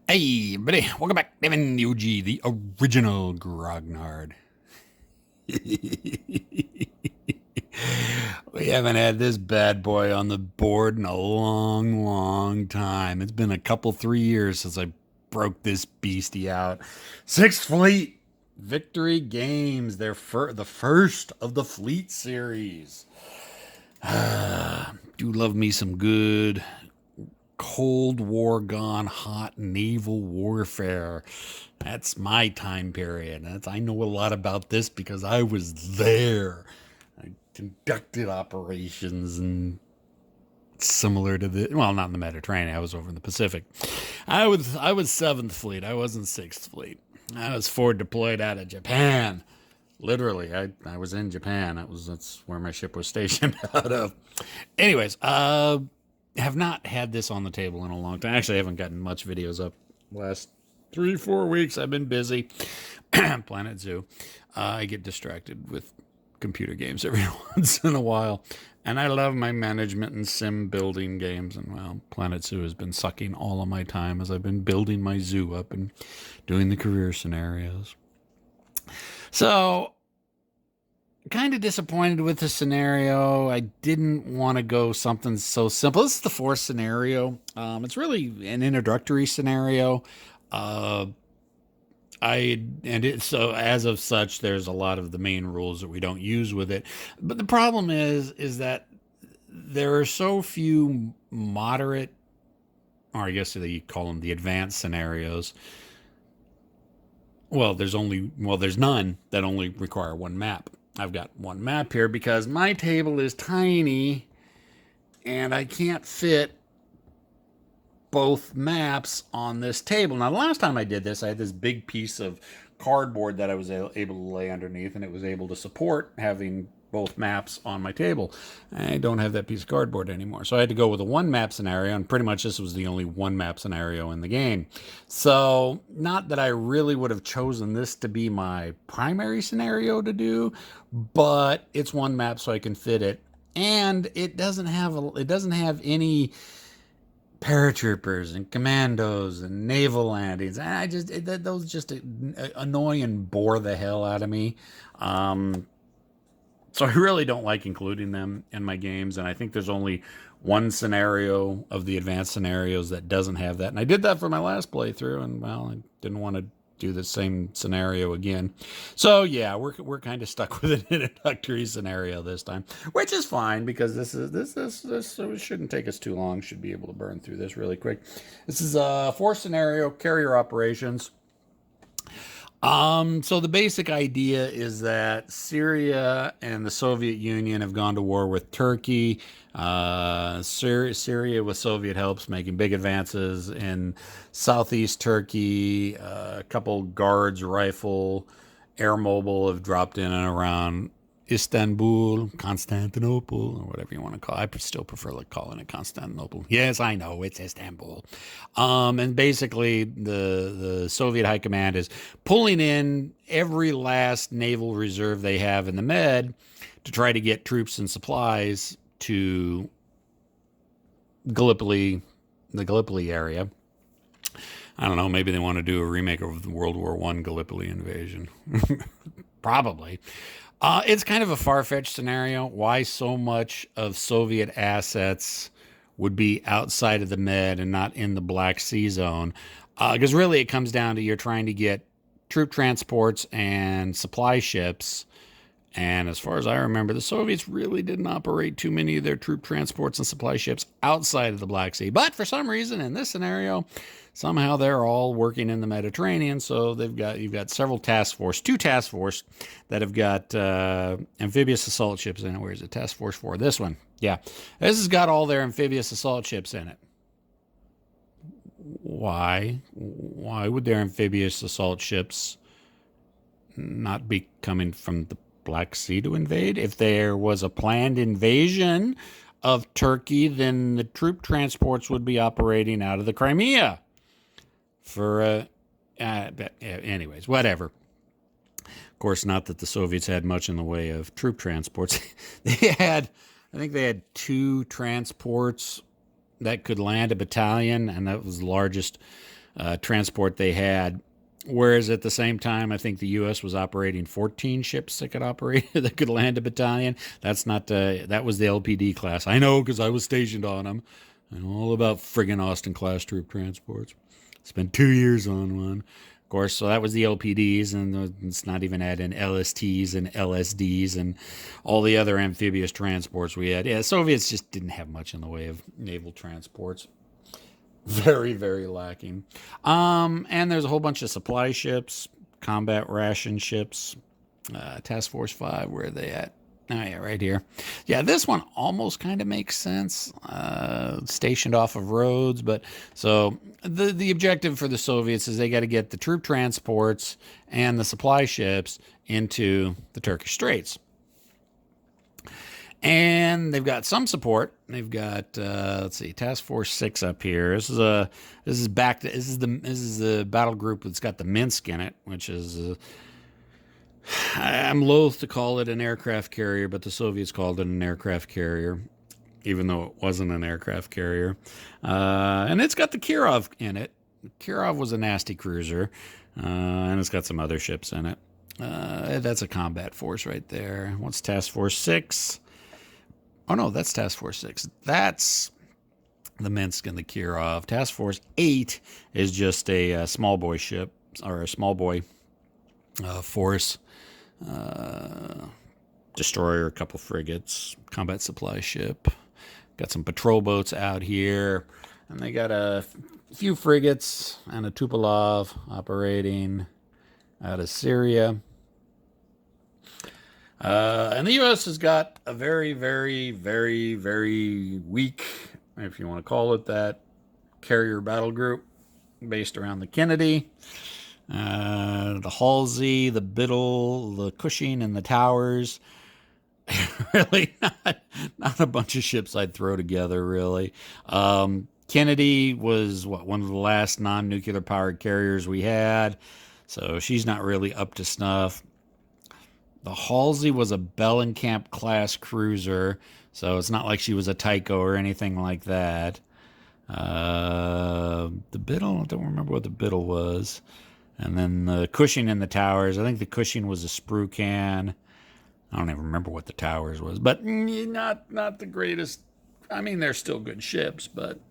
Hey, buddy, welcome back. Devin the OG, the original Grognard. We haven't had this bad boy on the board in a long, long time. It's been a couple, 3 years since I broke this beastie out. Sixth Fleet Victory Games. The first of the Fleet series. Do love me some good Cold War gone hot naval warfare. That's my time period. I know a lot about this because I was there. I conducted operations and similar to the well, not in the Mediterranean. I was over in the Pacific. I was Seventh Fleet. I wasn't Sixth Fleet. I was forward deployed out of Japan. Literally, I was in Japan. That's where my ship was stationed out of. Anyways, have not had this on the table in a long time. Actually, I haven't gotten much videos up last 3-4 weeks. I've been busy. Planet Zoo. I get distracted with computer games every once in a while. And I love my management and sim building games. And well, Planet Zoo has been sucking all of my time as I've been building my zoo up and doing the career scenarios. So kind of disappointed with the scenario. I didn't want to go something so simple. This is the fourth scenario. It's really an introductory scenario. Uh, so as of such, there's a lot of the main rules that we don't use with it. But the problem is that there are so few moderate, or I guess you call them the advanced scenarios. There's none that only require one map. I've got one map here because my table is tiny and I can't fit both maps on this table. Now, the last time I did this, I had this big piece of cardboard that I was able to lay underneath, and it was able to support having both maps on my table. I don't have that piece of cardboard anymore. So I had to go with a one map scenario, and pretty much this was the only one map scenario in the game. So, not that I really would have chosen this to be my primary scenario to do, but it's one map so I can fit it. And it doesn't have any paratroopers and commandos and naval landings. Those just annoy and bore the hell out of me. So I really don't like including them in my games, and I think there's only one scenario of the advanced scenarios that doesn't have that. And I did that for my last playthrough, and well, I didn't want to do the same scenario again. So yeah, we're kind of stuck with an introductory scenario this time, which is fine because this so it shouldn't take us too long. Should be able to burn through this really quick. This is a fourth scenario, carrier operations. So the basic idea is that Syria and the Soviet Union have gone to war with Turkey. Syria, with Soviet helps, making big advances in southeast Turkey. A couple guards, rifle, air mobile have dropped in and around Istanbul, Constantinople, or whatever you want to call it. I still prefer like calling it Constantinople. Yes, I know it's Istanbul. And basically, the Soviet High Command is pulling in every last naval reserve they have in the Med to try to get troops and supplies to Gallipoli, the Gallipoli area. I don't know. Maybe they want to do a remake of the World War I Gallipoli invasion. Probably. It's kind of a far-fetched scenario. Why so much of Soviet assets would be outside of the Med and not in the Black Sea zone? Because really it comes down to you're trying to get troop transports and supply ships. And as far as I remember, the Soviets really didn't operate too many of their troop transports and supply ships outside of the Black Sea. But for some reason, in this scenario, somehow they're all working in the Mediterranean. So you've got two task force that have got amphibious assault ships in it. Where's the task force for this one? Yeah, this has got all their amphibious assault ships in it. Why would their amphibious assault ships not be coming from the Black Sea to invade? If there was a planned invasion of Turkey, then the troop transports would be operating out of the Crimea. Anyways, whatever. Of course, not that the Soviets had much in the way of troop transports. I think they had two transports that could land a battalion, and that was the largest transport they had. Whereas at the same time, I think the U.S. was operating 14 ships that could operate that could land a battalion. That's not that was the LPD class. I know because I was stationed on them. I know all about friggin' Austin class troop transports. Spent 2 years on one. Of course, so that was the LPDs, and it's not even adding LSTs and LSDs and all the other amphibious transports we had. Yeah, Soviets just didn't have much in the way of naval transports. Very, very lacking. And there's a whole bunch of supply ships, combat ration ships, Task Force 5, where are they at? Oh, yeah, right here. Yeah, this one almost kind of makes sense. Stationed off of roads, but so the objective for the Soviets is they got to get the troop transports and the supply ships into the Turkish Straits. And they've got some support. They've got let's see, Task Force 6 up here. This is the battle group that's got the Minsk in it, which is I'm loath to call it an aircraft carrier, but the Soviets called it an aircraft carrier, even though it wasn't an aircraft carrier. And it's got the Kirov in it. Kirov was a nasty cruiser, and it's got some other ships in it. That's a combat force right there. What's Task Force 6? Oh, no, that's Task Force 6. That's the Minsk and the Kirov. Task Force 8 is just a small boy ship, or a small boy force. Destroyer, a couple frigates, combat supply ship. Got some patrol boats out here. And they got a few frigates and a Tupolev operating out of Syria. And the U.S. has got a very, very, very, very weak, if you want to call it that, carrier battle group based around the Kennedy, the Halsey, the Biddle, the Cushing, and the Towers. Really not a bunch of ships I'd throw together, really. Kennedy was, one of the last non-nuclear powered carriers we had, so she's not really up to snuff. The Halsey was a Bellenkamp class cruiser, so it's not like she was a Tycho or anything like that. The Biddle, I don't remember what the Biddle was. And then the Cushing and the Towers. I think the Cushing was a sprue can. I don't even remember what the Towers was, but not the greatest. I mean, they're still good ships, but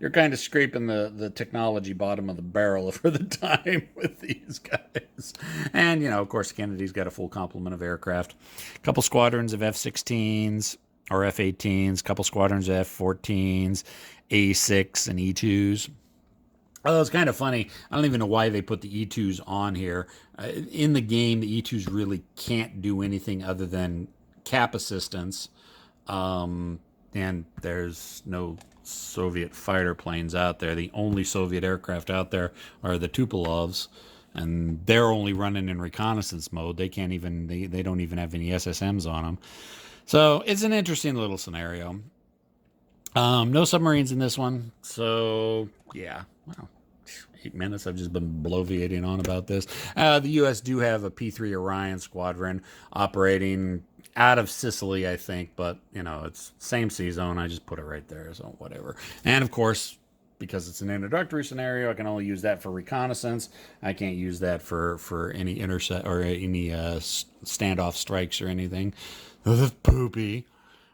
you're kind of scraping the technology bottom of the barrel for the time with these guys. And of course, Kennedy's got a full complement of aircraft, a couple squadrons of F-16s or F-18s, couple squadrons of F-14s, A-6 and E-2s. Oh, it's kind of funny. I don't even know why they put the E-2s on here. In the game, the E-2s really can't do anything other than cap assistance. And there's no Soviet fighter planes out there. The only Soviet aircraft out there are the Tupolevs, and they're only running in reconnaissance mode. They can't even, they don't even have any SSMs on them. So it's an interesting little scenario. No submarines in this one. So yeah, well, 8 minutes. I've just been bloviating on about this. The U.S. do have a P-3 Orion squadron operating out of Sicily, I think, but it's same sea zone. I just put it right there, so whatever. And of course, because it's an introductory scenario, I can only use that for reconnaissance. I can't use that for any intercept or any standoff strikes or anything. That's poopy.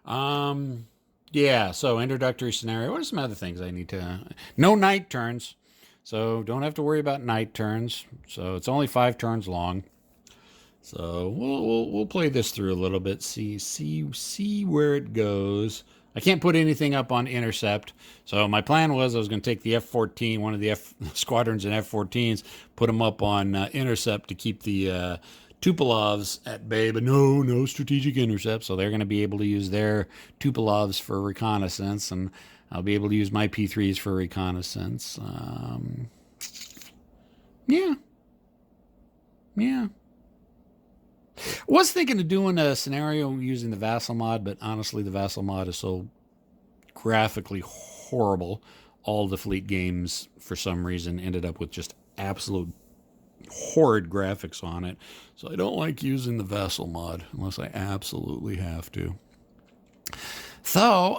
Yeah, so introductory scenario. What are some other things I need to? No night turns, so don't have to worry about night turns. So it's only 5 turns long. So we'll play this through a little bit, see where it goes. I can't put anything up on intercept. So my plan was I was going to take the F-14, one of the squadrons in F-14s, put them up on intercept to keep the Tupolevs at bay, but no strategic intercept. So they're going to be able to use their Tupolevs for reconnaissance, and I'll be able to use my P-3s for reconnaissance. Yeah. Was thinking of doing a scenario using the Vassal mod, but honestly, the Vassal mod is so graphically horrible. All the fleet games, for some reason, ended up with just absolute horrid graphics on it. So I don't like using the Vassal mod unless I absolutely have to. So,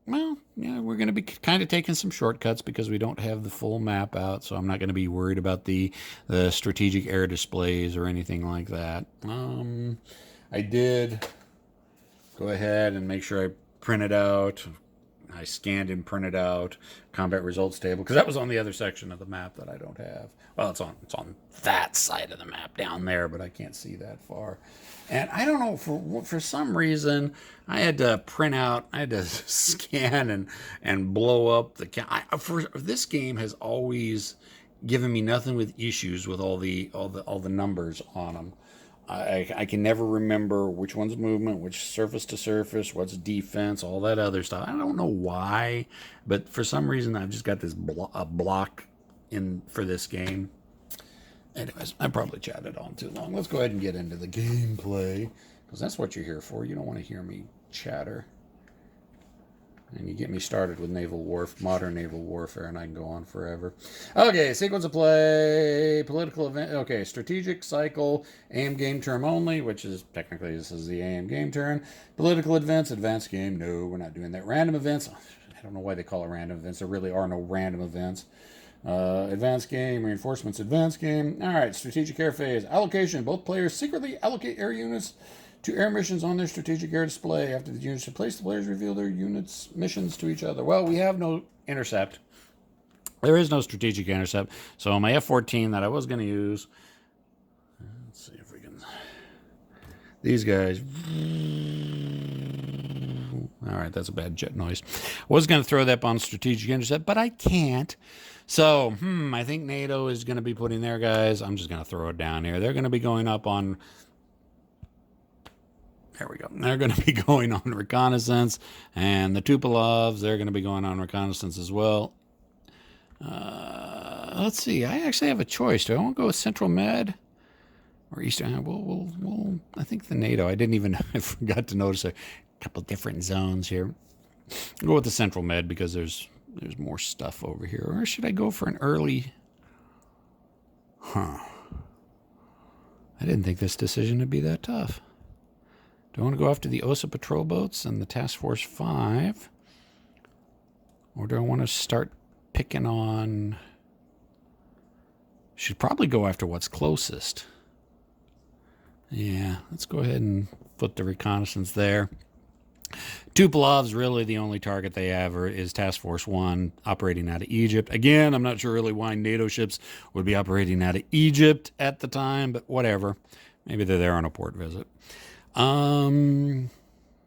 Well, yeah, we're going to be kind of taking some shortcuts because we don't have the full map out, so I'm not going to be worried about the strategic air displays or anything like that. I did go ahead and make sure I printed out. I scanned and printed out combat results table because that was on the other section of the map that I don't have. Well, it's on that side of the map down there, but I can't see that far. And I don't know, for some reason I had to print out, I had to scan and blow up the for this game has always given me nothing with issues with all the numbers on them. I can never remember which one's movement, which surface to surface, what's defense, all that other stuff. I don't know why, but for some reason I've just got this block in for this game. Anyways, I probably chatted on too long. Let's go ahead and get into the gameplay, because that's what you're here for. You don't want to hear me chatter. And you get me started with modern naval warfare, and I can go on forever. Okay, sequence of play, political event. Okay, strategic cycle, AM game term only, which is technically this is the AM game turn. Political events, advanced game. No, we're not doing that. Random events. I don't know why they call it random events. There really are no random events. Advanced game, reinforcements, advanced game. All right, strategic air phase. Allocation. Both players secretly allocate air units to air missions on their strategic air display. After the units are placed, the players reveal their units' missions to each other. Well, we have no intercept. There is no strategic intercept. So my F-14 that I was going to use. Let's see if we can. These guys. All right, that's a bad jet noise. I was going to throw that on strategic intercept, but I can't. So, I think NATO is going to be putting their guys. I'm just going to throw it down here. They're going to be going up on. There we go. They're going to be going on reconnaissance. And the Tupolovs, they're going to be going on reconnaissance as well. Let's see. I actually have a choice. Do I want to go with Central Med or Eastern? We'll I think the NATO. I forgot to notice a couple different zones here. I'll go with the Central Med because there's more stuff over here. Or should I go for an early? I didn't think this decision would be that tough. Do I want to go after the OSA patrol boats and the Task Force 5? Or do I want to start picking on... Should probably go after what's closest. Yeah, let's go ahead and put the reconnaissance there. Tupolov's really the only target they have is Task Force 1 operating out of Egypt. Again, I'm not sure really why NATO ships would be operating out of Egypt at the time, but whatever. Maybe they're there on a port visit.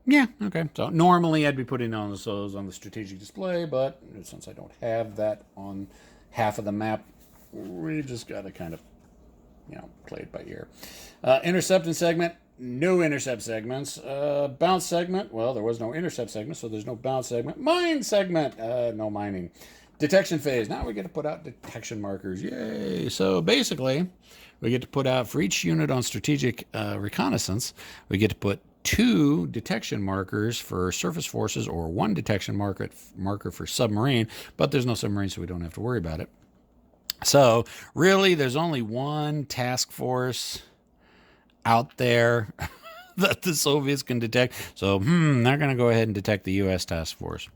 Yeah, okay. So normally I'd be putting on those on the strategic display, but since I don't have that on half of the map, we just got to kind of, play it by ear. Intercept and segment, no intercept segments. Bounce segment, well, there was no intercept segment, so there's no bounce segment. Mine segment, no mining. Detection phase, now we get to put out detection markers. Yay! So basically, we get to put out, for each unit on strategic reconnaissance, we get to put 2 detection markers for surface forces or 1 detection marker for submarine, but there's no submarine, so we don't have to worry about it. So really, there's only 1 task force out there that the Soviets can detect. So, they're going to go ahead and detect the U.S. task force.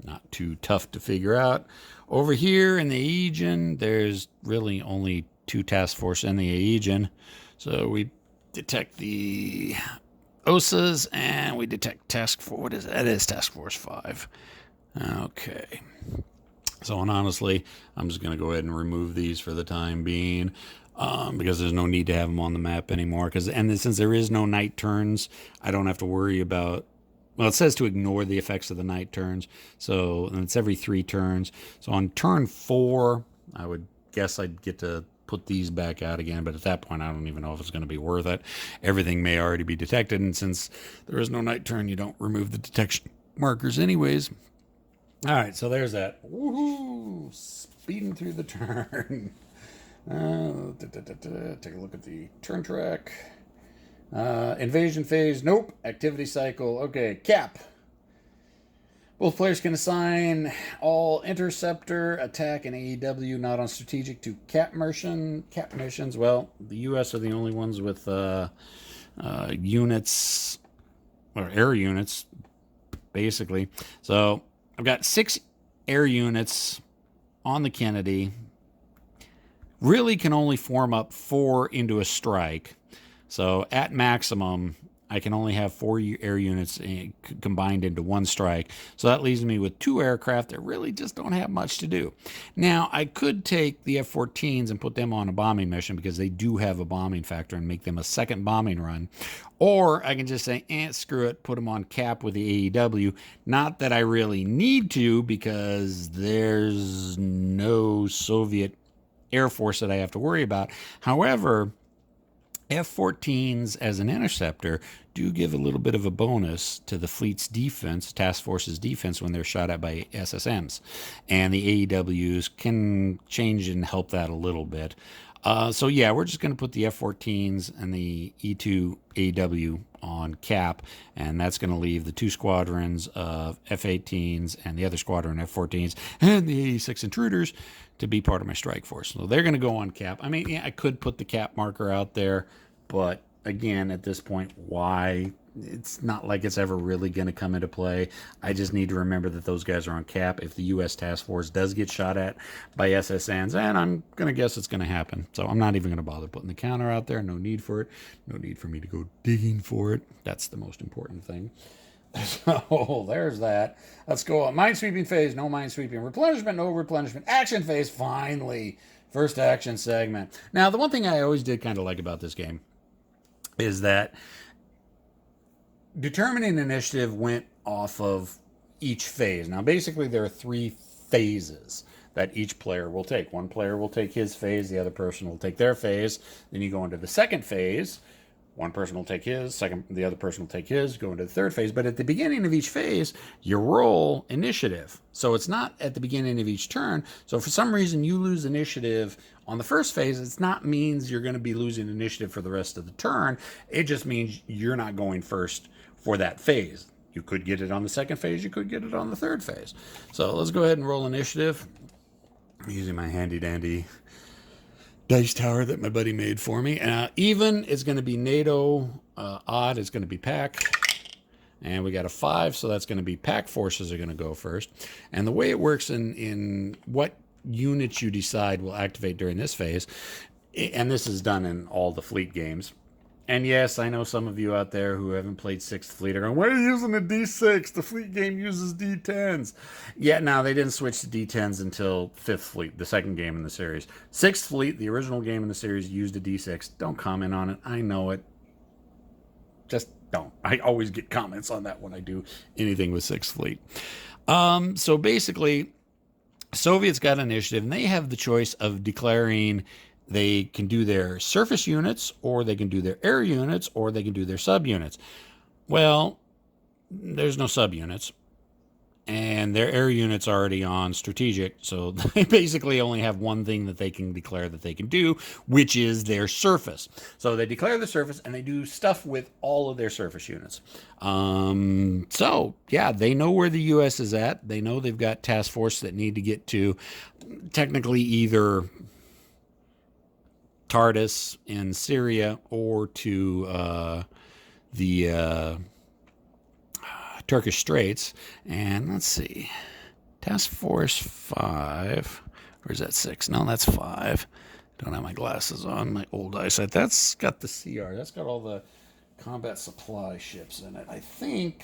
Not too tough to figure out. Over here in the Aegean, there's really only 2 task forces in the Aegean. So we detect the OSAs and we detect task force. What is it? That is task force 5. Okay. So, and honestly, I'm just going to go ahead and remove these for the time being. Because there's no need to have them on the map anymore. And since there is no night turns, I don't have to worry about. Well, it says to ignore the effects of the night turns. So, and it's every 3 turns. So on turn 4, I would guess I'd get to put these back out again. But at that point, I don't even know if it's going to be worth it. Everything may already be detected. And since there is no night turn, you don't remove the detection markers anyways. All right, so there's that. Woohoo! Speeding through the turn. Take a look at the turn track. Invasion phase, nope. Activity cycle, okay. Cap. Both players can assign all interceptor, attack, and AEW not on strategic to cap missions. Well, the U.S. are the only ones with units, or air units, basically. So I've got 6 air units on the Kennedy. Really can only form up 4 into a strike. So at maximum, I can only have 4 air units combined into 1 strike. So that leaves me with 2 aircraft that really just don't have much to do. Now, I could take the F-14s and put them on a bombing mission because they do have a bombing factor and make them a second bombing run. Or I can just say, screw it, put them on cap with the AEW. Not that I really need to, because there's no Soviet Air Force that I have to worry about. However, F-14s as an interceptor do give a little bit of a bonus to the fleet's defense, task force's defense, when they're shot at by SSMs. And the AEWs can change and help that a little bit. So yeah, we're just going to put the F-14s and the E-2 AEW on cap, and that's going to leave the 2 squadrons of F-18s and the other squadron F-14s and the 86 intruders to be part of my strike force. So they're going to go on cap. I mean, yeah, I could put the cap marker out there, but again, at this point, why? It's not like it's ever really going to come into play. I just need to remember that those guys are on cap if the U.S. task force does get shot at by SSNs, and I'm going to guess it's going to happen. So I'm not even going to bother putting the counter out there. No need for it. No need for me to go digging for it. That's the most important thing. So there's that. Let's go on. Minesweeping phase, no minesweeping. Replenishment, no replenishment. Action phase, finally. First action segment. Now, the one thing I always did kind of like about this game is that determining initiative went off of each phase. Now, basically, there are 3 phases that each player will take. One player will take his phase, the other person will take their phase. Then you go into the second phase. One person will take his, the other person will take his, go into the third phase. But at the beginning of each phase, you roll initiative. So it's not at the beginning of each turn. So if for some reason you lose initiative on the first phase, it's not means you're going to be losing initiative for the rest of the turn. It just means you're not going first for that phase. You could get it on the second phase, you could get it on the third phase. So let's go ahead and roll initiative. I'm using my handy dandy dice tower that my buddy made for me. Even is going to be NATO. Odd is going to be PAC. And we got a 5, so that's going to be PAC forces are going to go first. And the way it works in what units you decide will activate during this phase, and this is done in all the fleet games. And yes, I know some of you out there who haven't played 6th Fleet are going, why are you using a D6? The fleet game uses D10s. Yeah, no, they didn't switch to D10s until 5th Fleet, the second game in the series. 6th Fleet, the original game in the series, used a D6. Don't comment on it. I know it. Just don't. I always get comments on that when I do anything with 6th Fleet. So basically, Soviets got initiative, and they have the choice of declaring they can do their surface units, or they can do their air units, or they can do their subunits. Well, there's no subunits, and their air units are already on strategic, so they basically only have one thing that they can declare that they can do, which is their surface. So they declare the surface, and they do stuff with all of their surface units. So, yeah, they know where the U.S. is at. They know they've got task force that need to get to technically either Tartus in Syria or to the Turkish Straits. And let's see, Task Force 5, or is that 6? No, that's 5. Don't have my glasses on, my old eyesight. That's got the CR. That's got all the combat supply ships in it. I think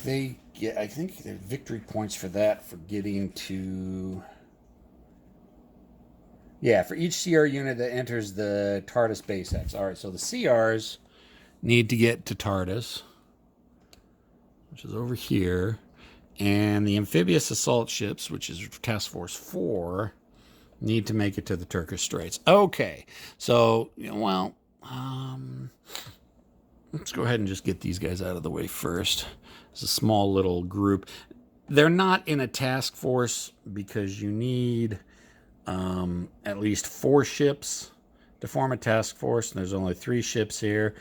they get, I think there's victory points for that, for getting to, yeah, for each CR unit that enters the Tartus base X. All right, so the CRs need to get to Tartus, which is over here, and the amphibious assault ships, which is Task Force 4, need to make it to the Turkish Straits. Okay, so, well, let's go ahead and just get these guys out of the way first. It's a small little group. They're not in a task force because you need at least 4 ships to form a task force. And there's only 3 ships here,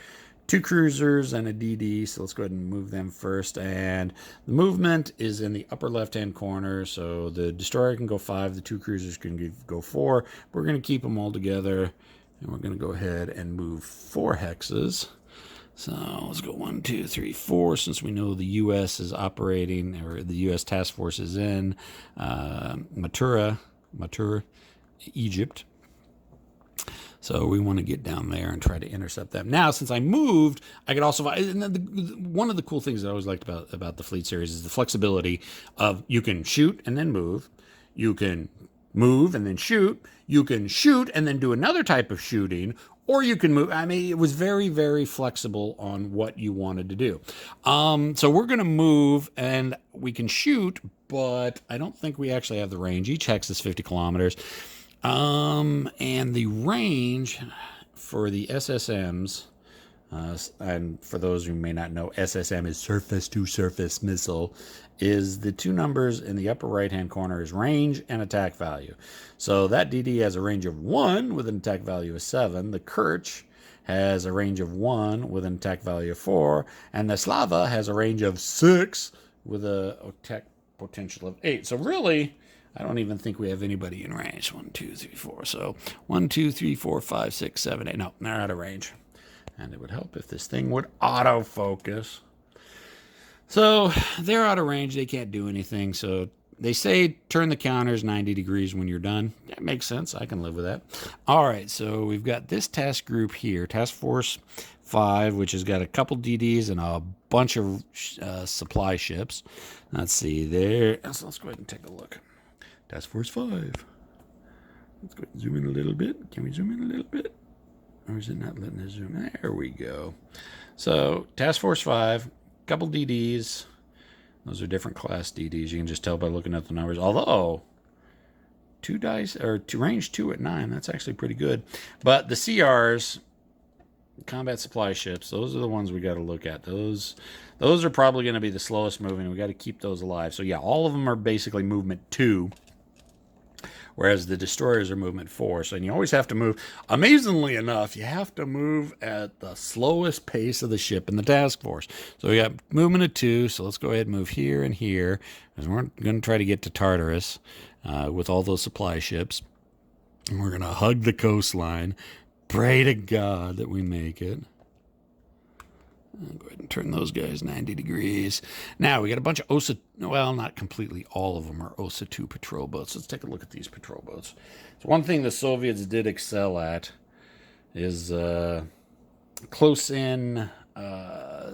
2 cruisers and a DD. So let's go ahead and move them first. And the movement is in the upper left-hand corner. So the destroyer can go 5, the 2 cruisers can go 4. We're going to keep them all together, and we're going to go ahead and move 4 hexes. So let's go 1, 2, 3, 4. Since we know the U.S. is operating, or the U.S. task force is in Matura, Egypt. So we want to get down there and try to intercept them. Now, since I moved, I could also. One of the cool things that I always liked about the Fleet series is the flexibility of you can shoot and then move, you can move and then shoot, you can shoot and then do another type of shooting, or you can move. I mean, it was very, very flexible on what you wanted to do. So we're going to move and we can shoot, but I don't think we actually have the range. Each hex is 50 kilometers. And the range for the SSMs, and for those who may not know, SSM is surface-to-surface missile, is the two numbers in the upper right-hand corner is range and attack value. So that DD has a range of 1 with an attack value of 7. The Kerch has a range of 1 with an attack value of 4. And the Slava has a range of 6 with a attack potential of 8. So really, I don't even think we have anybody in range. 1, 2, 3, 4. So 1, 2, 3, 4, 5, 6, 7, 8. No, they're out of range. And it would help if this thing would autofocus. So they're out of range. They can't do anything. So they say turn the counters 90 degrees when you're done. That makes sense. I can live with that. All right. So we've got this task group here, Task Force 5, which has got a couple DDs and a bunch of supply ships. Let's see there. Let's go ahead and take a look. Task Force 5. Let's go ahead and zoom in a little bit. Can we zoom in a little bit? Or is it not letting us zoom? There we go. So Task Force 5, couple DDs. Those are different class DDs. You can just tell by looking at the numbers. Although, 2 dice, or range 2 at 9, that's actually pretty good. But the CRs, combat supply ships, those are the ones we got to look at. Those are probably going to be the slowest moving. We got to keep those alive. So yeah, all of them are basically movement 2. Whereas the destroyers are movement 4. So you always have to move. Amazingly enough, you have to move at the slowest pace of the ship in the task force. So we got movement of 2. So let's go ahead and move here and here. Because we're going to try to get to Tartarus with all those supply ships. And we're going to hug the coastline. Pray to God that we make it. I'll go ahead and turn those guys 90 degrees. Now, we got a bunch of OSA, well, not completely all of them are OSA 2 patrol boats. Let's take a look at these patrol boats. So one thing the Soviets did excel at is close-in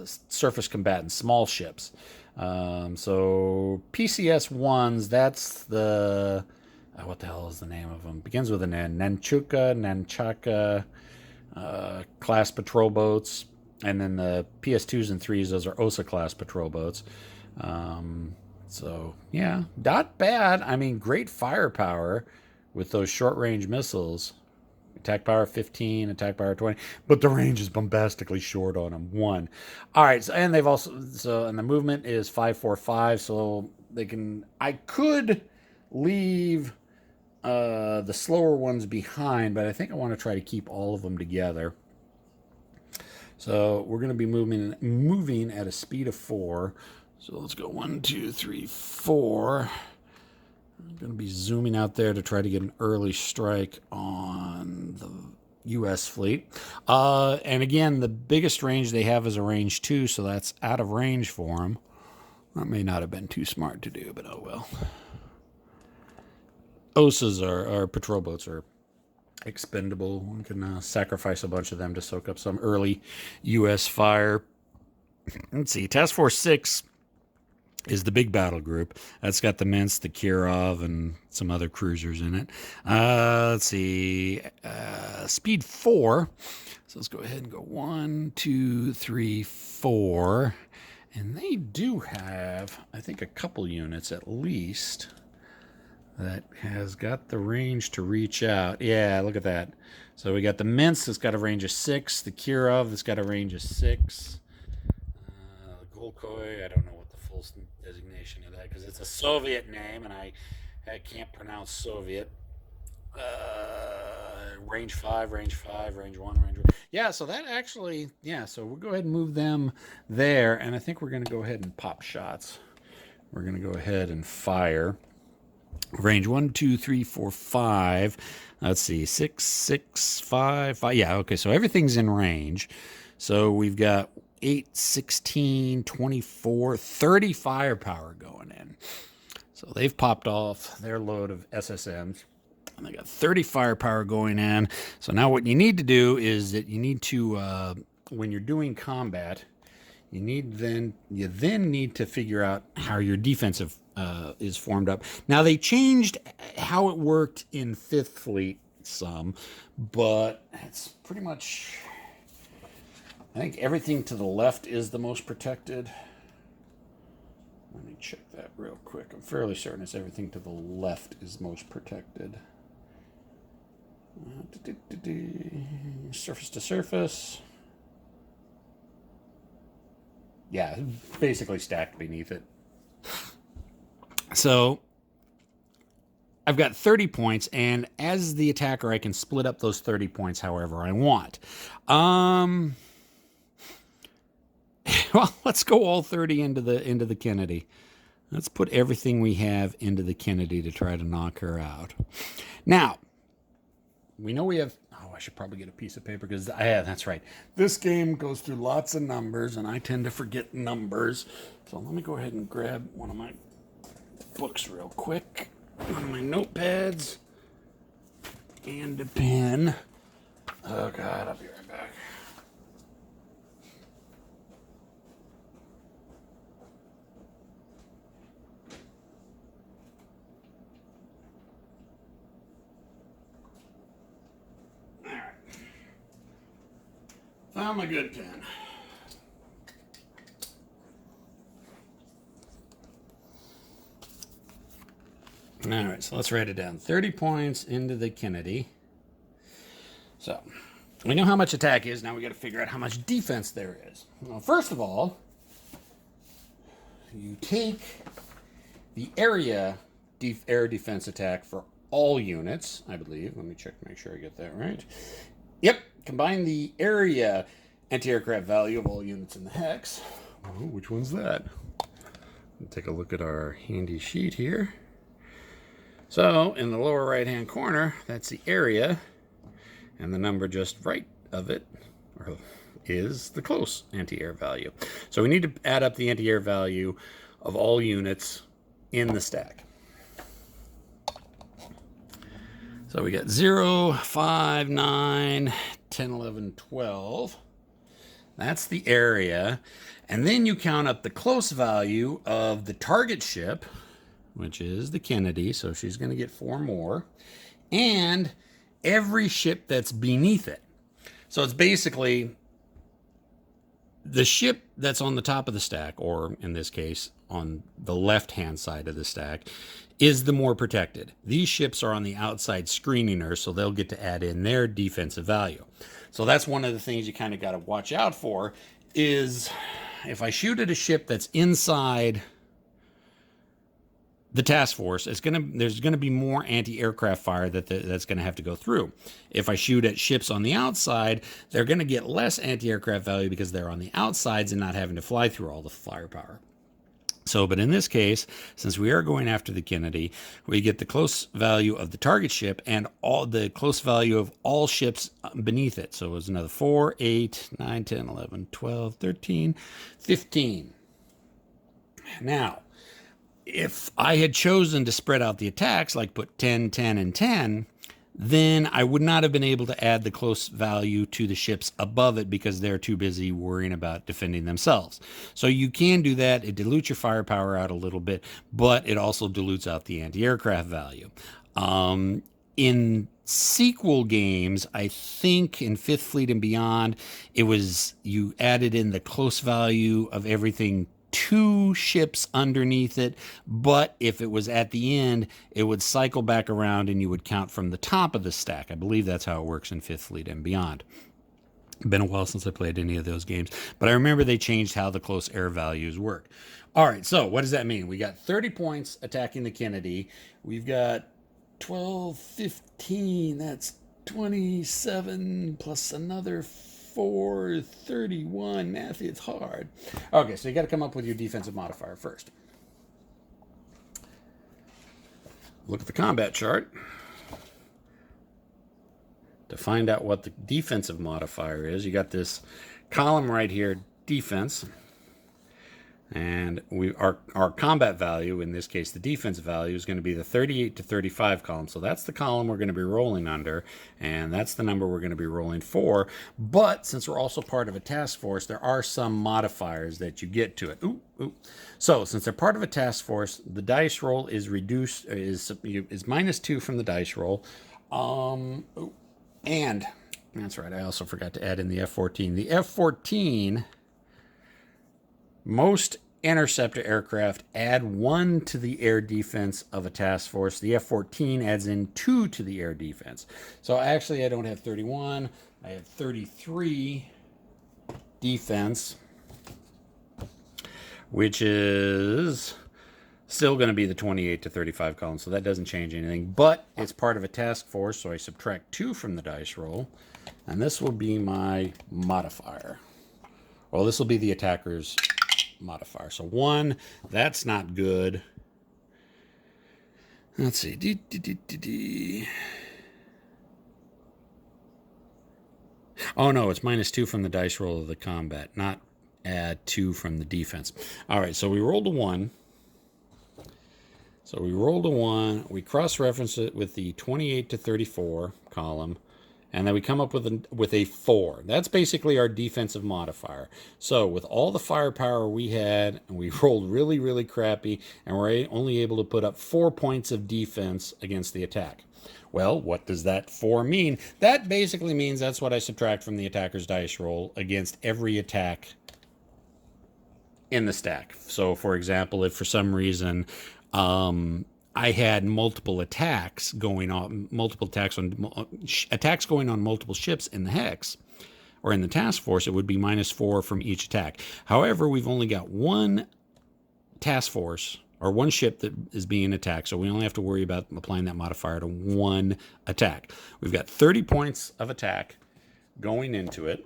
surface combatants, small ships. So PCS-1s, that's the, what the hell is the name of them? Begins with an N. Nanchaka class patrol boats. And then the PS2s and 3s, those are OSA class patrol boats. So, yeah, not bad. I mean, great firepower with those short-range missiles. Attack power 15, attack power 20. But the range is bombastically short on them. 1. All right, so, and they've also, so, and the movement is 545, so they can, I could leave the slower ones behind, but I think I want to try to keep all of them together. So we're going to be moving at a speed of 4. So let's go 1, 2, 3, 4. I'm going to be zooming out there to try to get an early strike on the U.S. fleet. And again, the biggest range they have is a range 2, so that's out of range for them. That may not have been too smart to do, but oh well. OSAs are patrol boats are expendable. We can sacrifice a bunch of them to soak up some early U.S. fire. Let's see. Task Force 6 is the big battle group. That's got the Minsk, the Kirov, and some other cruisers in it. Let's see. Speed 4. So let's go ahead and go 1, 2, 3, 4. And they do have, I think, a couple units at least that has got the range to reach out. Yeah, look at that. So we got the Minsk that's got a range of 6. The Kirov that's got a range of 6. The Golkoy, I don't know what the full designation of that, because it's a Soviet name, and I can't pronounce Soviet. Range 5, range 5, range 1, range 1. Yeah, so that actually, yeah, so we'll go ahead and move them there, and I think we're going to go ahead and pop shots. We're going to go ahead and fire. Range 1, 2, 3, 4, 5. Let's see, 6, 6, 5, 5. Yeah, okay, so everything's in range. So we've got 8, 16, 24, 30 firepower going in. So they've popped off their load of SSMs. And they got 30 firepower going in. So now what you need to do is that you need to, when you're doing combat, you then need to figure out how your defensive is formed up. Now they changed how it worked in 5th Fleet some, but it's pretty much, I think everything to the left is the most protected. Let me check that real quick. I'm fairly certain it's everything to the left is most protected. Surface to surface. Yeah, basically stacked beneath it. So I've got 30 points, and as the attacker, I can split up those 30 points however I want. Well, let's go all 30 into the Kennedy. Let's put everything we have into the Kennedy to try to knock her out. Now, we know we have... Oh, I should probably get a piece of paper because... Yeah, that's right. This game goes through lots of numbers, and I tend to forget numbers. So let me go ahead and grab one of my books real quick. One of my notepads. And a pen. Oh, God, I'll be right back. Found my good pen. All right, so let's write it down. 30 points into the Kennedy. So, we know how much attack is. Now we got to figure out how much defense there is. Well, first of all, you take the area air defense attack for all units, I believe. Let me check to make sure I get that right. Yep. Combine the area anti-aircraft value of all units in the hex. Oh, which one's that? Let's take a look at our handy sheet here. So, in the lower right-hand corner, that's the area, and the number just right of it is the close anti-air value. So we need to add up the anti-air value of all units in the stack. So we got 0, 5, 9, 10, 11, 12. That's the area. And then you count up the close value of the target ship, which is the Kennedy, so she's going to get 4 more, and every ship that's beneath it. So it's basically the ship that's on the top of the stack, or in this case, on the left-hand side of the stack, is the more protected. These ships are on the outside screening her, so they'll get to add in their defensive value. So that's one of the things you kind of got to watch out for, is if I shoot at a ship that's inside the task force, there's going to be more anti-aircraft fire that's going to have to go through. If I shoot at ships on the outside, they're going to get less anti-aircraft value because they're on the outsides and not having to fly through all the firepower. So, but in this case, since we are going after the Kennedy, we get the close value of the target ship and all the close value of all ships beneath it. So it was another 4, 8, 9, 10, 11, 12, 13, 15. Now, if I had chosen to spread out the attacks, like put 10, 10, and 10, then I would not have been able to add the close value to the ships above it because they're too busy worrying about defending themselves. So you can do that. It dilutes your firepower out a little bit, but it also dilutes out the anti-aircraft value. In sequel games, I think in 5th Fleet and beyond, it was you added in the close value of everything 2 ships underneath it, but if it was at the end, it would cycle back around and you would count from the top of the stack. I believe that's how it works in 5th Fleet and beyond. Been a while since I played any of those games, but I remember they changed how the close air values work. All right, so what does that mean? We got 30 points attacking the Kennedy. We've got 12, 15, that's 27 plus another 4, 31. Math is hard. Okay, so you got to come up with your defensive modifier first. Look at the combat chart to find out what the defensive modifier is. You got this column right here, defense. And our combat value, in this case the defense value, is going to be the 38 to 35 column. So that's the column we're going to be rolling under, and that's the number we're going to be rolling for. But since we're also part of a task force, there are some modifiers that you get to it. So since they're part of a task force, the dice roll is reduced, is -2 from the dice roll. And that's right, I also forgot to add in the F-14. The F-14... most interceptor aircraft add 1 to the air defense of a task force. The F-14 adds in 2 to the air defense. So actually, I don't have 31. I have 33 defense, which is still going to be the 28 to 35 column. So that doesn't change anything. But it's part of a task force, so I subtract 2 from the dice roll. And this will be my modifier. Well, this will be the attacker's modifier. So 1, that's not good. Let's see. Oh no, it's -2 from the dice roll of the combat, not add 2 from the defense. All right, so we rolled a 1. We cross-reference it with the 28 to 34 column. And then we come up with a 4. That's basically our defensive modifier. So with all the firepower we had, and we rolled really, really crappy, and we're only able to put up 4 points of defense against the attack. Well, what does that 4 mean? That basically means that's what I subtract from the attacker's dice roll against every attack in the stack. So for example, if for some reason I had multiple attacks going on multiple ships in the hex or in the task force, it would be -4 from each attack. However, we've only got one task force or one ship that is being attacked, so we only have to worry about applying that modifier to one attack. We've got 30 points of attack going into it.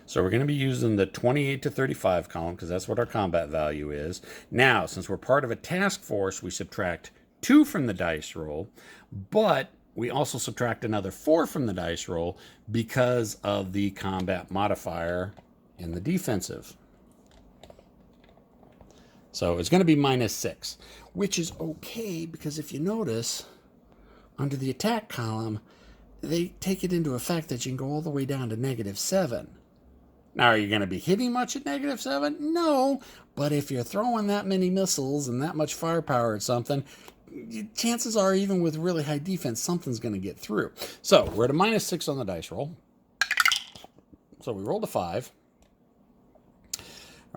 So we're going to be using the 28 to 35 column because that's what our combat value is. Now, since we're part of a task force, we subtract 2 from the dice roll, but we also subtract another 4 from the dice roll because of the combat modifier in the defensive. So it's going to be -6, which is okay because if you notice, under the attack column, they take it into effect that you can go all the way down to -7. Now, are you going to be hitting much at -7? No, but if you're throwing that many missiles and that much firepower at something, chances are, even with really high defense, something's going to get through. So we're at a -6 on the dice roll. So we rolled a 5.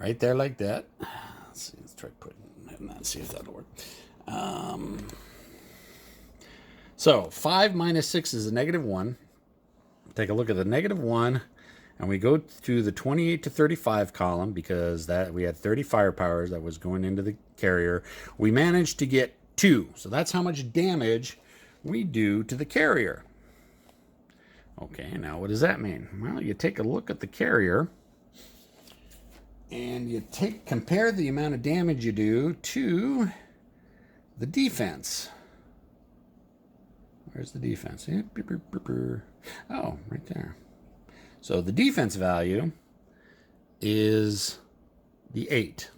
Right there like that. Let's see, let's try putting that in that, see if that'll work. So 5 minus 6 is a -1. Take a look at the -1. And we go to the 28 to 35 column because that we had 30 firepowers that was going into the carrier. We managed to get 2. So that's how much damage we do to the carrier. Okay, now what does that mean? Well, you take a look at the carrier and you compare the amount of damage you do to the defense. Where's the defense? Oh, right there. So the defense value is the 8.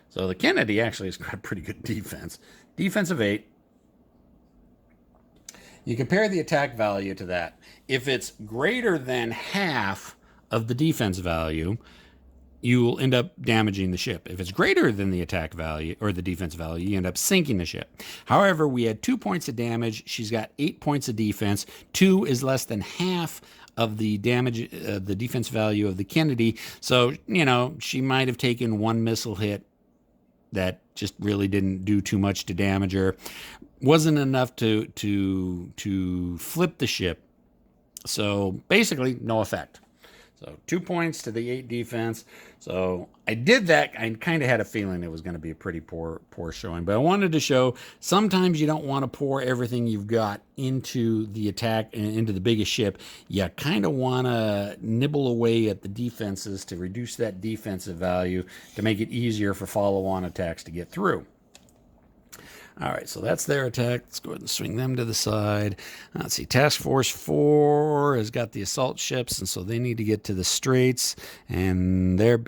So the Kennedy actually has got pretty good defense. Defense of 8. You compare the attack value to that. If it's greater than half of the defense value, you will end up damaging the ship. If it's greater than the attack value or the defense value, you end up sinking the ship. However, we had 2 points of damage. She's got 8 points of defense. 2 is less than half of the damage, the defense value of the Kennedy. So, you know, she might have taken 1 missile hit that just really didn't do too much to damage her. Wasn't enough to flip the ship. So basically, no effect. So 2 points to the 8 defense. So I did that. I kind of had a feeling it was going to be a pretty poor showing. But I wanted to show sometimes you don't want to pour everything you've got into the attack and into the biggest ship. You kind of want to nibble away at the defenses to reduce that defensive value to make it easier for follow-on attacks to get through. All right, so that's their attack. Let's go ahead and swing them to the side. Let's see. Task Force 4 has got the assault ships, and so they need to get to the straits. And their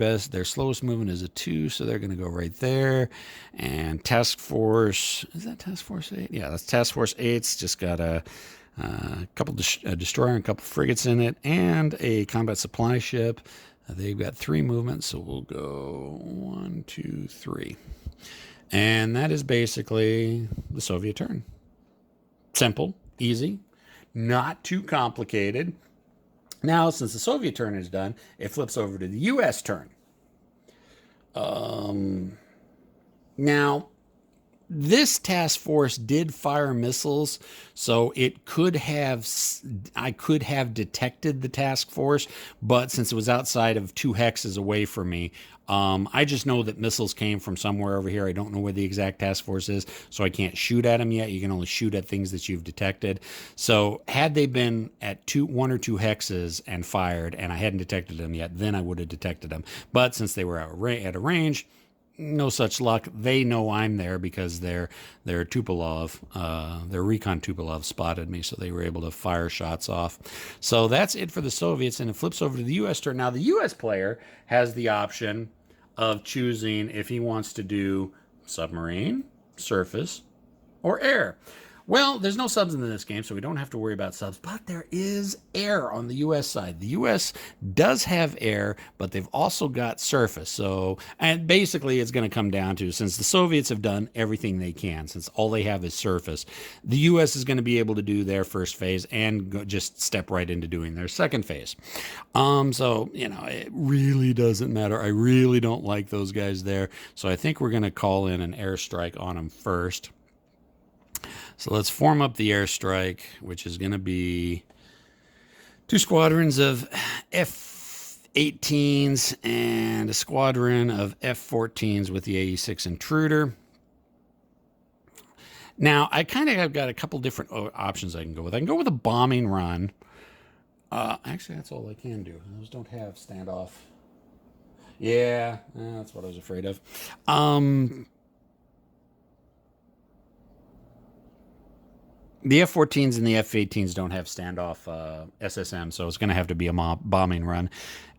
slowest movement is a 2, so they're going to go right there. And Task Force, is that Task Force 8? Yeah, that's Task Force 8's just got a destroyer and a couple frigates in it, and a combat supply ship. They've got 3 movements, so we'll go 1, 2, 3. And that is basically the Soviet turn. Simple, easy, not too complicated. Now, since the Soviet turn is done, it flips over to the U.S. turn. Now, this task force did fire missiles, so I could have detected the task force, but since it was outside of 2 hexes away from me, I just know that missiles came from somewhere over here. I don't know where the exact task force is, so I can't shoot at them yet. You can only shoot at things that you've detected. So had they been at 1 or 2 hexes and fired, and I hadn't detected them yet, then I would have detected them. But since they were at a range, no such luck. They know I'm there because their Tupolev, their recon Tupolev spotted me, so they were able to fire shots off. So that's it for the Soviets, and it flips over to the U.S. turn. Now, the U.S. player has the option of choosing if he wants to do submarine, surface, or air. Well, there's no subs in this game, so we don't have to worry about subs, but there is air on the U.S. side. The U.S. does have air, but they've also got surface. So, and basically it's going to come down to, since the Soviets have done everything they can, since all they have is surface, the U.S. is going to be able to do their first phase and just step right into doing their second phase. So, it really doesn't matter. I really don't like those guys there. So I think we're going to call in an airstrike on them first. So let's form up the airstrike, which is going to be 2 squadrons of F-18s and a squadron of F-14s with the AE-6 Intruder. Now, I kind of have got a couple different options I can go with. I can go with a bombing run. Actually, that's all I can do. Those don't have standoff. Yeah, that's what I was afraid of. The F-14s and the F-18s don't have standoff SSM, so it's going to have to be a bombing run.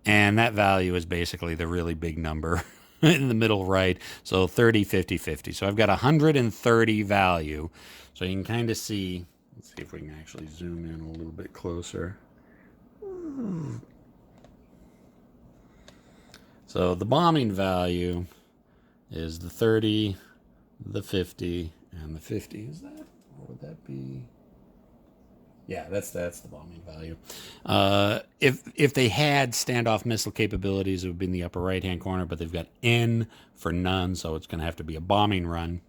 And that value is basically the really big number in the middle right. So 30, 50, 50. So I've got 130 value. So you can kind of see, let's see if we can actually zoom in a little bit closer. So the bombing value is the 30, the 50, and the 50. Is that? What would that be? Yeah, that's the bombing value. If they had standoff missile capabilities, it would be in the upper right-hand corner, but they've got N for none, so it's going to have to be a bombing run.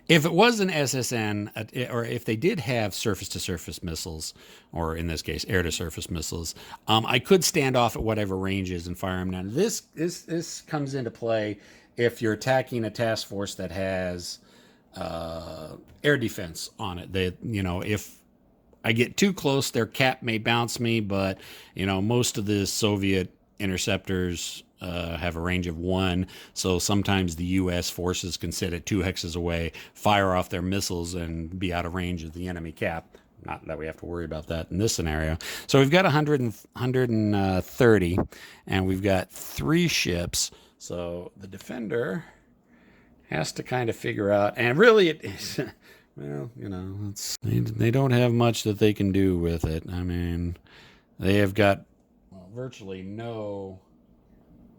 If it was an SSN, or if they did have surface-to-surface missiles, or in this case, air-to-surface missiles, I could stand off at whatever ranges and fire them. Now, this comes into play if you're attacking a task force that has air defense on it. If I get too close, their cap may bounce me, but most of the Soviet interceptors have a range of 1, so sometimes the U.S. forces can sit at 2 hexes away, fire off their missiles, and be out of range of the enemy cap. Not that we have to worry about that in this scenario. So we've got 130, and we've got 3 ships. So the defender has to kind of figure out, and really it is, well, they don't have much that they can do with it. I mean, they have got virtually no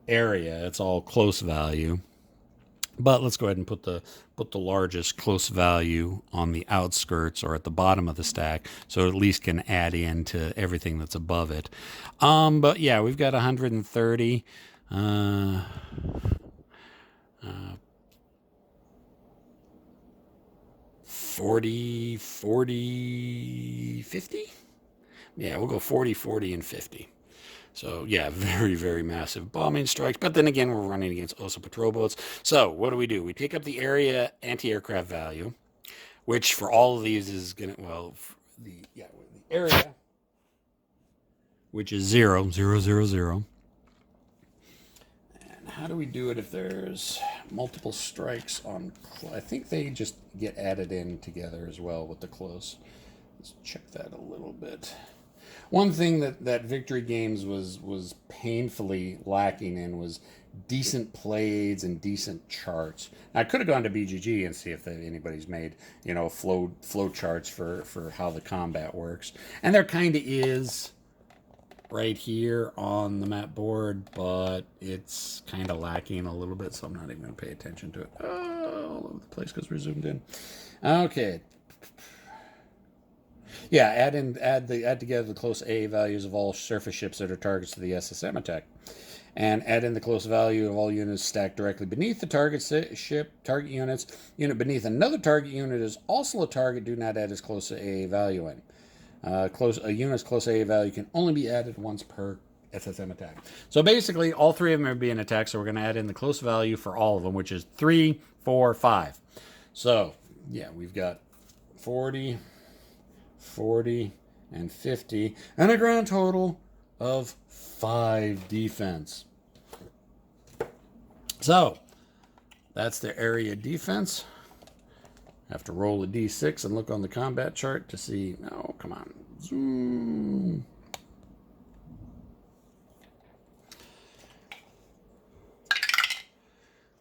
area. It's all close value. But let's go ahead and put the largest close value on the outskirts or at the bottom of the stack, so it at least can add into everything that's above it. But yeah, we've got 130. 40, 40, 50? Yeah, we'll go 40, 40, and 50. So, yeah, very, very massive bombing strikes. But then again, we're running against also patrol boats. So, what do? We take up the area anti-aircraft value, which for all of these is going to, the area, which is 0, 0, 0, 0. And how do we do it if there's multiple strikes on... I think they just get added in together as well with the close. Let's check that a little bit. One thing that Victory Games was painfully lacking in was decent play aids and decent charts. Now, I could have gone to BGG and see if anybody's made, you know, flow charts for how the combat works. And there kind of is right here on the map board, but it's kind of lacking a little bit, so I'm not even going to pay attention to it. Oh, all over the place because we're zoomed in. Okay. Yeah, add together the close A values of all surface ships that are targets to the SSM attack. And add in the close value of all units stacked directly beneath the target ship, target units. Unit beneath another target unit is also a target. Do not add its close A value in. A unit's close A value can only be added once per SSM attack. So basically, all three of them are being attacked, so we're going to add in the close value for all of them, which is 3, 4, 5. So, yeah, we've got 40, 40, and 50, and a grand total of 5 defense. So, that's their area defense. Have to roll a d6 and look on the combat chart to see. Oh, come on. Zoom.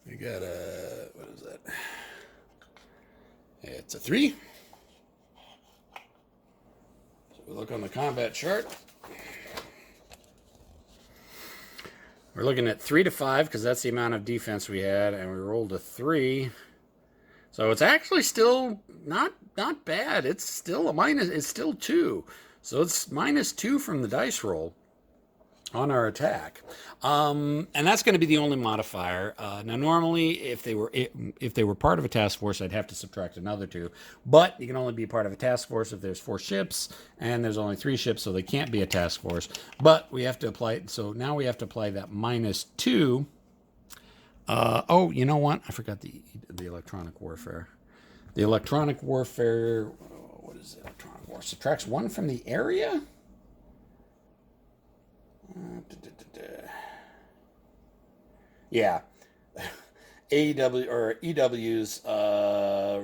We got a, what is that? It's a 3. So we look on the combat chart. We're looking at 3 to 5 because that's the amount of defense we had, and we rolled a 3. So it's actually still not bad. It's still a minus. It's still 2. So it's -2 from the dice roll on our attack. And that's going to be the only modifier. Now, normally, if they were part of a task force, I'd have to subtract another 2. But you can only be part of a task force if there's 4 ships, and there's only 3 ships, so they can't be a task force. But we have to apply it. So now we have to apply that -2. Oh, you know what? I forgot the electronic warfare. The electronic warfare, what is the electronic war? Subtracts 1 from the area? Yeah. AEW or EWs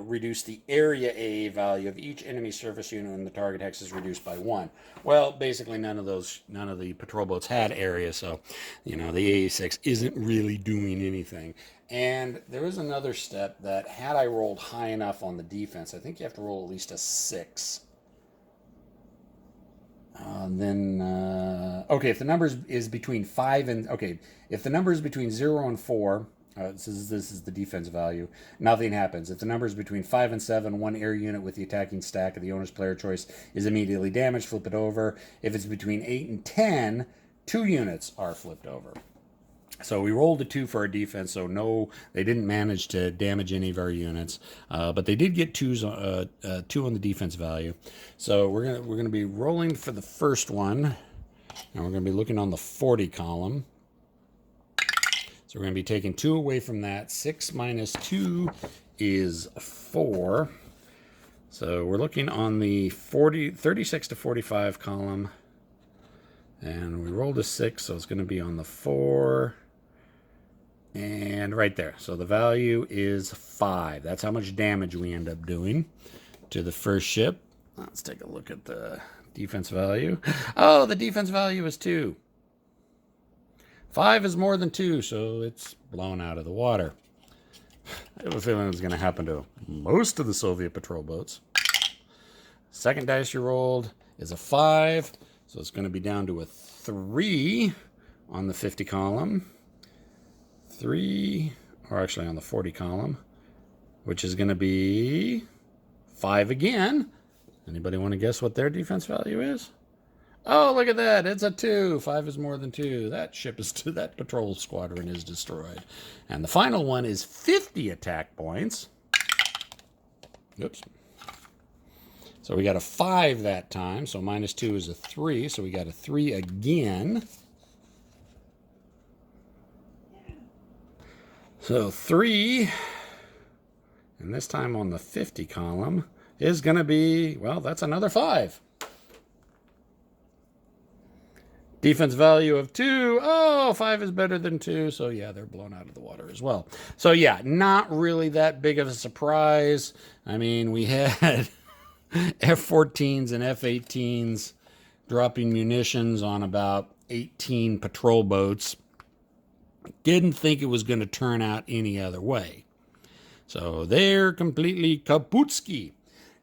reduce the area A value of each enemy surface unit when the target hex is reduced by 1. Well, basically none of the patrol boats had area, so you know the AA6 isn't really doing anything. And there is another step that had I rolled high enough on the defense, I think you have to roll at least a 6. Okay, if the number is between 5 and... Okay, if the number is between 0 and 4... this is the defense value. Nothing happens. If the number is between 5 and 7, one air unit with the attacking stack of the owner's player choice is immediately damaged. Flip it over. If it's between 8 and 10, 2 units are flipped over. So we rolled a 2 for our defense, so no, they didn't manage to damage any of our units, but they did get 2 on the defense value. So we're gonna be rolling for the first one, and we're gonna be looking on the 40 column. So we're gonna be taking 2 away from that. 6 minus 2 is 4. So we're looking on the 36 to 45 column, and we rolled a 6, so it's gonna be on the 4. And right there. So the value is 5. That's how much damage we end up doing to the first ship. Let's take a look at the defense value. Oh, the defense value is 2. 5 is more than 2, so it's blown out of the water. I have a feeling it's going to happen to most of the Soviet patrol boats. Second dice you rolled is a 5, so it's going to be down to a 3 on the 50 column. 3, or actually on the 40 column, which is going to be 5 again. Anybody want to guess what their defense value is? Oh, look at that. It's a 2. 5 is more than 2. That ship is that patrol squadron is destroyed. And the final one is 50 attack points. Oops. So we got a 5 that time. So minus 2 is a 3. So we got a 3 again. So 3, and this time on the 50 column, is going to be, well, that's another 5. Defense value of 2. Oh, 5 is better than 2. So, yeah, they're blown out of the water as well. So, yeah, not really that big of a surprise. I mean, we had F-14s and F-18s dropping munitions on about 18 patrol boats. Didn't think it was going to turn out any other way. So they're completely kaputski.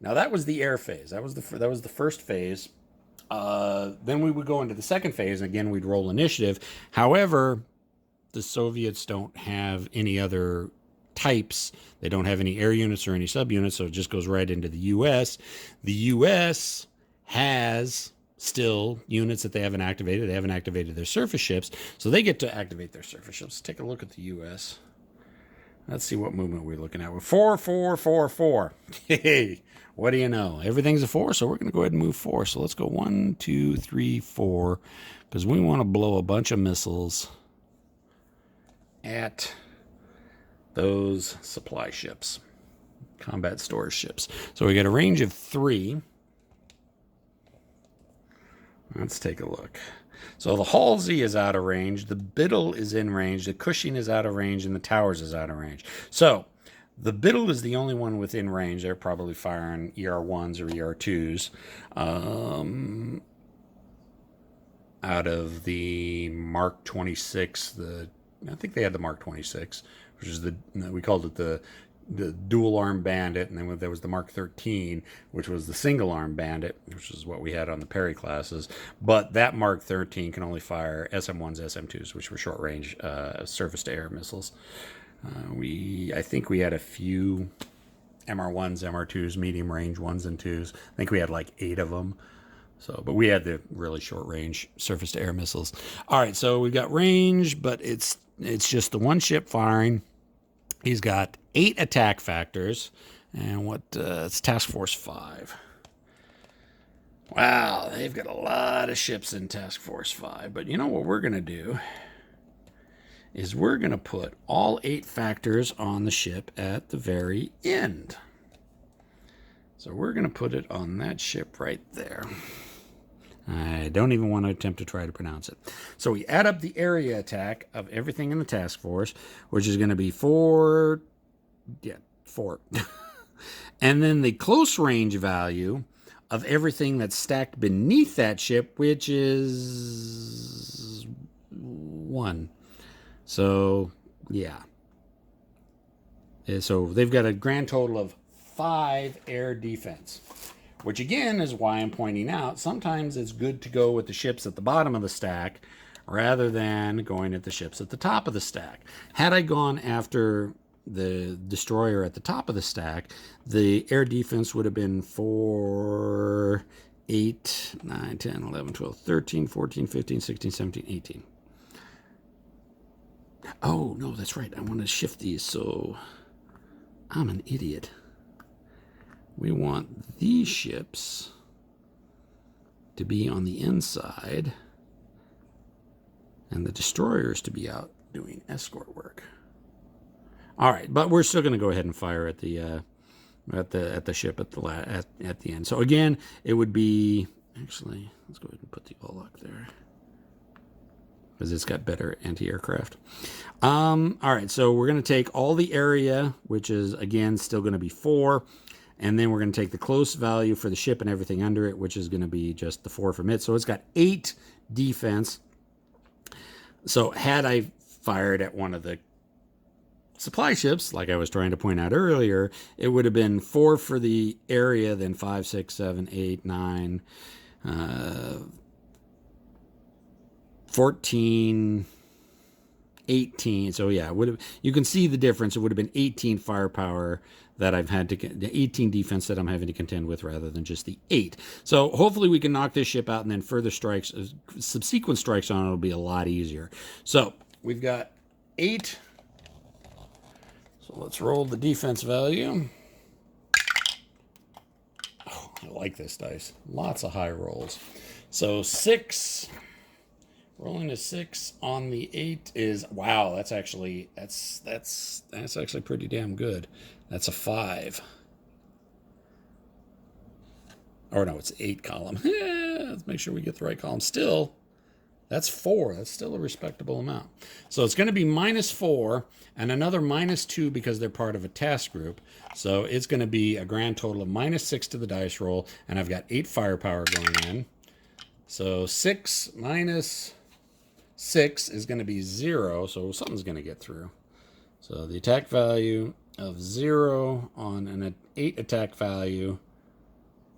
Now that was the air phase. That was the first phase. Then we would go into the second phase, and again we'd roll initiative. However, the Soviets don't have any other types. They don't have any air units or any subunits, so it just goes right into the U.S. The U.S. has still units that they haven't activated. They haven't activated their surface ships, so they get to activate their surface ships. Let's take a look at the U.S. Let's see what movement we're looking at. We're 4, 4, 4, 4. Hey, what do you know? Everything's a 4, so we're going to go ahead and move 4. So let's go 1, 2, 3, 4, because we want to blow a bunch of missiles at those supply ships, combat storage ships. So we got a range of 3. Let's take a look. So the Halsey is out of range, the Biddle is in range, the Cushing is out of range, and the Towers is out of range. So the Biddle is the only one within range. They're probably firing ER1s or ER2s. Out of the Mark 26, I think they had the Mark 26, which is we called it the dual arm bandit, and then there was the Mark 13, which was the single arm bandit, which is what we had on the Perry classes. But that Mark 13 can only fire SM1s, SM2s, which were short range surface to air missiles. I think we had a few MR1s, MR2s, medium range 1s and 2s. I think we had like 8 of them. So, but we had the really short range surface to air missiles. All right, so we've got range, but it's just the one ship firing. He's got 8 attack factors, and it's Task Force 5. Wow, they've got a lot of ships in Task Force 5. But you know what we're going to do is we're going to put all 8 factors on the ship at the very end. So we're going to put it on that ship right there. I don't even want to attempt to try to pronounce it. So we add up the area attack of everything in the task force, which is going to be 4. Yeah, 4. And then the close range value of everything that's stacked beneath that ship, which is 1. So, yeah. So they've got a grand total of 5 air defense. Which again is why I'm pointing out sometimes it's good to go with the ships at the bottom of the stack rather than going at the ships at the top of the stack. Had I gone after the destroyer at the top of the stack, the air defense would have been 4, 8, 9, 10, 11, 12, 13, 14, 15, 16, 17, 18. Oh, no, that's right. I want to shift these, so I'm an idiot. We want these ships to be on the inside and the destroyers to be out doing escort work. All right, but we're still going to go ahead and fire at the ship at the end. So again, it would be actually let's go ahead and put the Olak there because it's got better anti-aircraft. All right, so we're going to take all the area, which is again still going to be 4. And then we're going to take the close value for the ship and everything under it, which is going to be just the 4 from it. So it's got 8 defense. So had I fired at one of the supply ships, like I was trying to point out earlier, it would have been 4 for the area, then 5, 6, 7, 8, 9, 14, 18. So yeah, you can see the difference. It would have been 18 firepower that I've had to get, the 18 defense that I'm having to contend with rather than just the 8. So hopefully we can knock this ship out, and then further strikes, subsequent strikes on it will be a lot easier. So we've got 8. So let's roll the defense value. Oh, I like this dice. Lots of high rolls. So 6. Rolling a 6 on the 8 is wow. That's actually pretty damn good. That's a 5. Or no, it's 8 column. Let's make sure we get the right column. Still That's 4. That's still a respectable amount. So it's going to be -4 and another -2 because they're part of a task group. So it's going to be a grand total of -6 to the dice roll, and I've got 8 firepower going in. So 6 minus 6 is going to be 0, so something's going to get through. So the attack value of 0 on an 8 attack value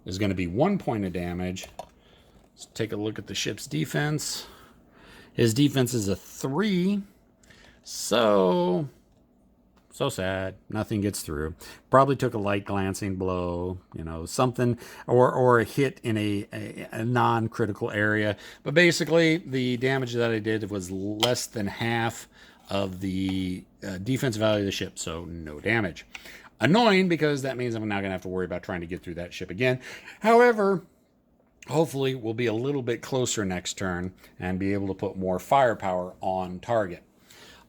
is going to be 1 point of damage. Let's take a look at the ship's defense. His defense is a 3. So sad. Nothing gets through. Probably took a light glancing blow, you know, something, or a hit in a non-critical area. But basically, the damage that I did was less than half of the defense value of the ship, so no damage. Annoying, because that means I'm not going to have to worry about trying to get through that ship again. However, hopefully we'll be a little bit closer next turn and be able to put more firepower on target.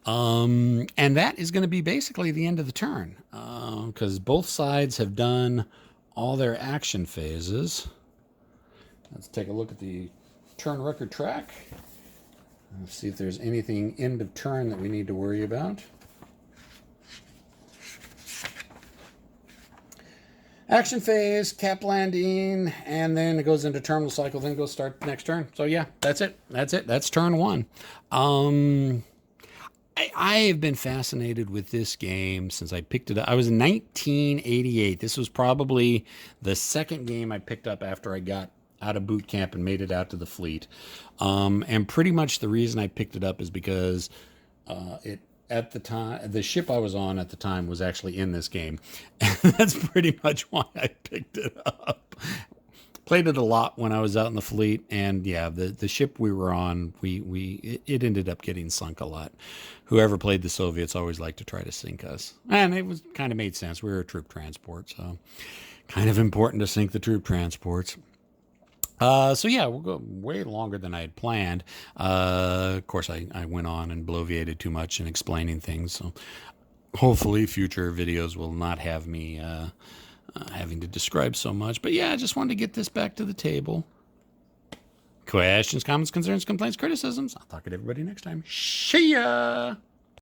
And that is going to be basically the end of the turn, because both sides have done all their action phases. Let's take a look at the turn record track. Let's see if there's anything end of turn that we need to worry about. Action phase, cap landing, and then it goes into terminal cycle, then go start the next turn. So yeah, that's it. That's turn 1. I have been fascinated with this game since I picked it up. I was in 1988. This was probably the second game I picked up after I got out of boot camp and made it out to the fleet. And pretty much the reason I picked it up is because at the time, the ship I was on at the time was actually in this game. And that's pretty much why I picked it up. Played it a lot when I was out in the fleet, and yeah, the ship we were on, it ended up getting sunk a lot. Whoever played the Soviets always liked to try to sink us, and it was kind of made sense. We were a troop transport, so kind of important to sink the troop transports. So yeah, we'll go way longer than I had planned. Of course, I went on and bloviated too much in explaining things, so hopefully future videos will not have me having to describe so much. But yeah, I just wanted to get this back to the table. Questions, comments, concerns, complaints, criticisms. I'll talk to everybody next time. See ya!